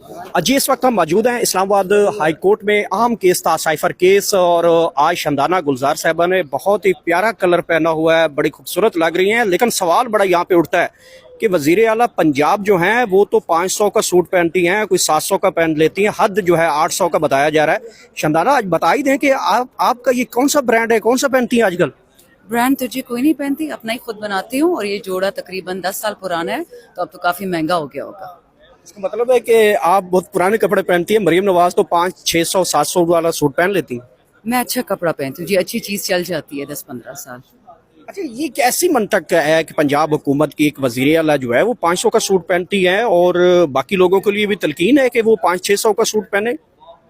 जी इस वक्त हम मौजूद हैं इस्लामाबाद हाई कोर्ट में। अहम केस था, साइफर केस, और आज शमदाना गुलजार साहबा ने बहुत ही प्यारा कलर पहना हुआ है, बड़ी खूबसूरत लग रही हैं। लेकिन सवाल बड़ा यहाँ पे उठता है कि वजीर आला पंजाब जो हैं वो तो 500 का सूट पहनती हैं, कोई 700 का पहन लेती हैं, हद जो है 800 का बताया जा रहा है। शमदाना आज बता ही दें कि आपका ये कौन सा ब्रांड है, कौन सा पहनती हैं आजकल? ब्रांड तो जी कोई नहीं पहनती, अपना ही खुद बनाती हूँ। और ये जोड़ा तकरीबन 10 साल पुराना है, तो अब तो काफी महंगा हो गया होगा। इसका मतलब है कि आप बहुत पुराने कपड़े पहनती हैं। मरियम नवाज तो 500, 600, 700 वाला सूट पहन लेती हैं। मैं अच्छा कपड़ा पहनती हूँ जी, अच्छी चीज चल जाती है 10-15 साल। अच्छा, ये कैसी मंतक है कि पंजाब हुकूमत की एक वजीर आला जो है वो 500 का सूट पहनती है और बाकी लोगों के लिए भी तलकीन है कि वो 500-600 का सूट पहने?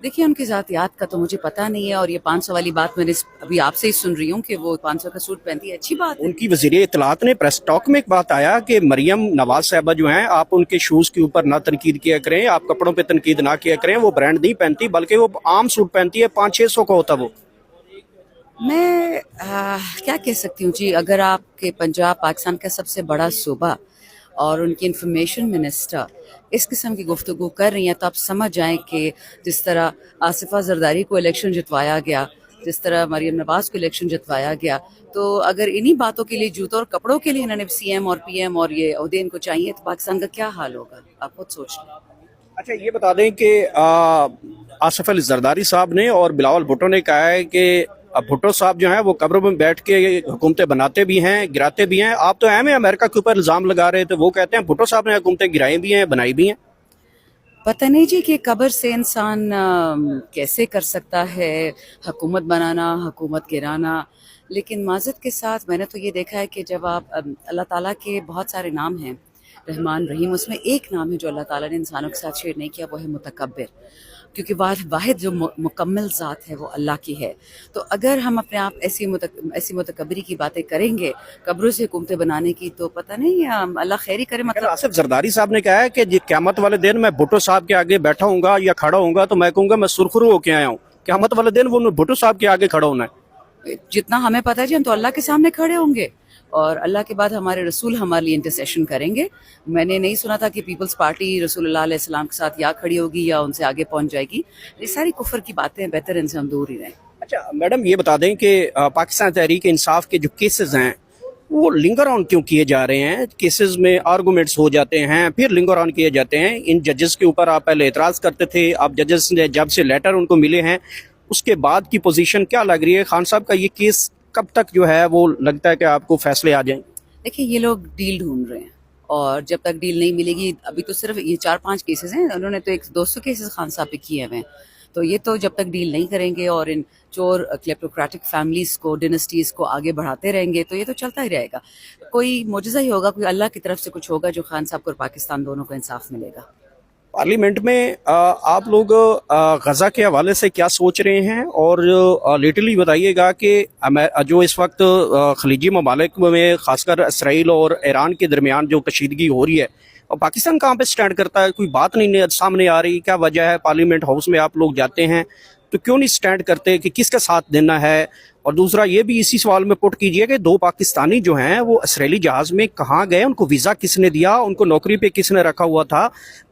देखिए, उनकी जातियात का तो मुझे पता नहीं है, और ये 500 वाली बात मैंने अभी आपसे ही सुन रही हूँ कि वो 500 का सूट पहनती है। अच्छी बात है। उनकी वजीर इत्तलात ने प्रेस टॉक में एक बात आया कि मरियम नवाज साहबा जो हैं, आप उनके शूज़ के ऊपर ना तनकीद किया करें, आप कपड़ों पे तनकीद ना किया करें, वो ब्रांड नहीं पहनती बल्कि वो आम सूट पहनती है, 500-600 का होता वो। मैं क्या कह सकती हूँ जी, अगर आपके पंजाब पाकिस्तान का सबसे बड़ा सूबा और उनकी इंफॉर्मेशन मिनिस्टर इस किस्म की गुफ्तगू कर रही हैं, तो आप समझ जाएं कि जिस तरह आसिफा जरदारी को इलेक्शन जितवाया गया, जिस तरह मरियम नवाज को इलेक्शन जितवाया गया, तो अगर इन्हीं बातों के लिए, जूतों और कपड़ों के लिए इन्होंने सीएम और पीएम और ये ओहदे इनको चाहिए, तो पाकिस्तान का क्या हाल होगा, आप खुद सोच लें। अच्छा, ये बता दें कि आसिफ अली जरदारी साहब ने और बिलावल भुट्टो ने कहा है कि अब भुट्टो साहब जो हैं वो कब्रों में बैठ के हुकूमतें बनाते भी हैं, गिराते भी हैं। आप तो अहम अमेरिका के ऊपर इल्ज़ाम लगा रहे थे, वो कहते हैं भुट्टो साहब ने हुकूमतें गिराई भी हैं, बनाई भी हैं। पता नहीं जी कि कब्र से इंसान कैसे कर सकता है हुकूमत बनाना, हुकूमत गिराना। लेकिन माज़रत के साथ मैंने तो ये देखा है कि जब आप अल्लाह ताला के बहुत सारे नाम हैं, रहमान रहीम, उसमें एक नाम है जो अल्लाह ताला ने इंसानों के साथ शेयर नहीं किया, वो है मुतकब्बिर। क्योंकि वाहिद जो मुकम्मल ज़ात है वो अल्लाह की है। तो अगर हम अपने आप ऐसी मुतकब्बरी की बातें करेंगे, कब्रों से हुकूमतें बनाने की, तो पता नहीं अल्लाह खैर ही करे। मतलब आसिफ जरदारी साहब ने कहा है कि क़यामत वाले दिन मैं भुट्टो साहब के आगे बैठा हूँगा या खड़ा हूँगा तो मैं कहूँगा मैं सुरखरू होके आया हूँ। क़यामत वाले दिन वो भुट्टो साहब के आगे खड़ा होना है। जितना हमें पता है जी, हम तो अल्लाह के सामने खड़े होंगे, और अल्लाह के बाद हमारे रसूल हमारे लिए इंटरसेशन करेंगे। मैंने नहीं सुना था कि पीपल्स पार्टी रसूलुल्लाह अलैहि सलाम के साथ या खड़ी होगी या उनसे आगे पहुंच जाएगी। ये सारी कुफर की बातें हैं, बेहतर इनसे हम दूर ही रहें। अच्छा मैडम, ये बता दें कि पाकिस्तान तहरीक इंसाफ के जो केसेस हैं वो लिंगर ऑन क्यों किए जा रहे हैं? केसेस में आर्गूमेंट्स हो जाते हैं, फिर लिंगर ऑन किए जाते हैं। इन जजेस के ऊपर आप पहले एतराज़ करते थे, अब जजेस ने जब से लेटर उनको मिले हैं उसके बाद की पोजीशन क्या लग रही है? खान साहब का ये केस कब तक जो है वो लगता है कि आपको फैसले आ जाएं? देखिए, ये लोग डील ढूंढ रहे हैं, और जब तक डील नहीं मिलेगी, अभी तो सिर्फ ये 4-5 केसेस हैं, उन्होंने तो 200 केसेस खान साहब पे किए हुए हैं। तो ये तो जब तक डील नहीं करेंगे और इन चोर क्लेप्टोक्रेटिक फैमिलीज को, डिनेस्टीज को आगे बढ़ाते रहेंगे, तो ये तो चलता ही रहेगा। कोई मुजज़ा ही होगा, कोई अल्लाह की तरफ से कुछ होगा जो खान साहब को और पाकिस्तान दोनों को इंसाफ मिलेगा। पार्लियामेंट में आप लोग गज़ा के हवाले से क्या सोच रहे हैं? और लिटरली बताइएगा कि जो इस वक्त खलीजी ममालिक में खासकर इसराइल और ईरान के दरमियान जो कशीदगी हो रही है, और पाकिस्तान कहाँ पे स्टैंड करता है? कोई बात नहीं सामने आ रही, क्या वजह है? पार्लियामेंट हाउस में आप लोग जाते हैं तो क्यों नहीं स्टैंड करते कि किसका साथ देना है? और दूसरा ये भी इसी सवाल में पुट कीजिए कि 2 पाकिस्तानी जो हैं वो इसराइली जहाज़ में कहाँ गए, उनको वीज़ा किसने दिया, उनको नौकरी पे किसने रखा हुआ था?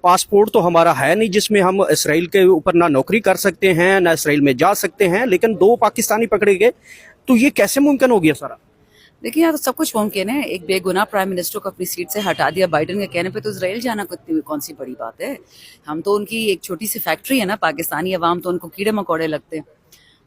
पासपोर्ट तो हमारा है नहीं जिसमें हम इसराइल के ऊपर ना नौकरी कर सकते हैं ना इसराइल में जा सकते हैं, लेकिन 2 पाकिस्तानी पकड़े गए, तो ये कैसे मुमकिन हो गया सारा? देखिए, यहाँ तो सब कुछ मुमकिन है। एक बेगुनाह प्राइम मिनिस्टर को अपनी सीट से हटा दिया बाइडन के कहने पे, तो इजराइल जाना कौन सी बड़ी बात है? हम तो उनकी एक छोटी सी फैक्ट्री है ना, पाकिस्तानी अवाम तो उनको कीड़े मकोड़े लगते हैं।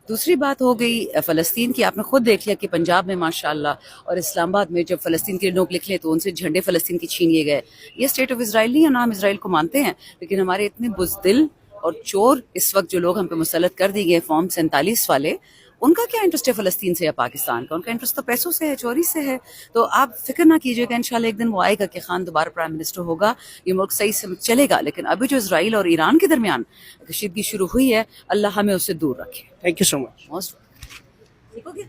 दूसरी बात हो गई फ़लस्तीन की। आपने खुद देख लिया कि पंजाब में माशाल्लाह और इस्लामाबाद में जब फ़लस्तीन के लोग निकले तो उनसे झंडे फ़लस्तीन के छीन लिए गए। ये स्टेट ऑफ इसराइल नहीं है ना, हम इसराइल को मानते हैं, लेकिन हमारे इतने बुज़दिल और चोर इस वक्त जो लोग हम पे मुसल्लत कर दिए गए, फॉर्म 47 वाले, उनका क्या इंटरेस्ट है फ़लस्तीन से या पाकिस्तान का? उनका इंटरेस्ट तो पैसों से है, चोरी से है। तो आप फिक्र ना कीजिएगा, इंशाल्लाह एक दिन वो आएगा कि खान दोबारा प्राइम मिनिस्टर होगा, ये मुल्क सही से चलेगा। लेकिन अभी जो इसराइल और ईरान के दरमियान कशीदगी शुरू हुई है, अल्लाह हमें उससे दूर रखे। Thank you so much. Most ठीक हो गया।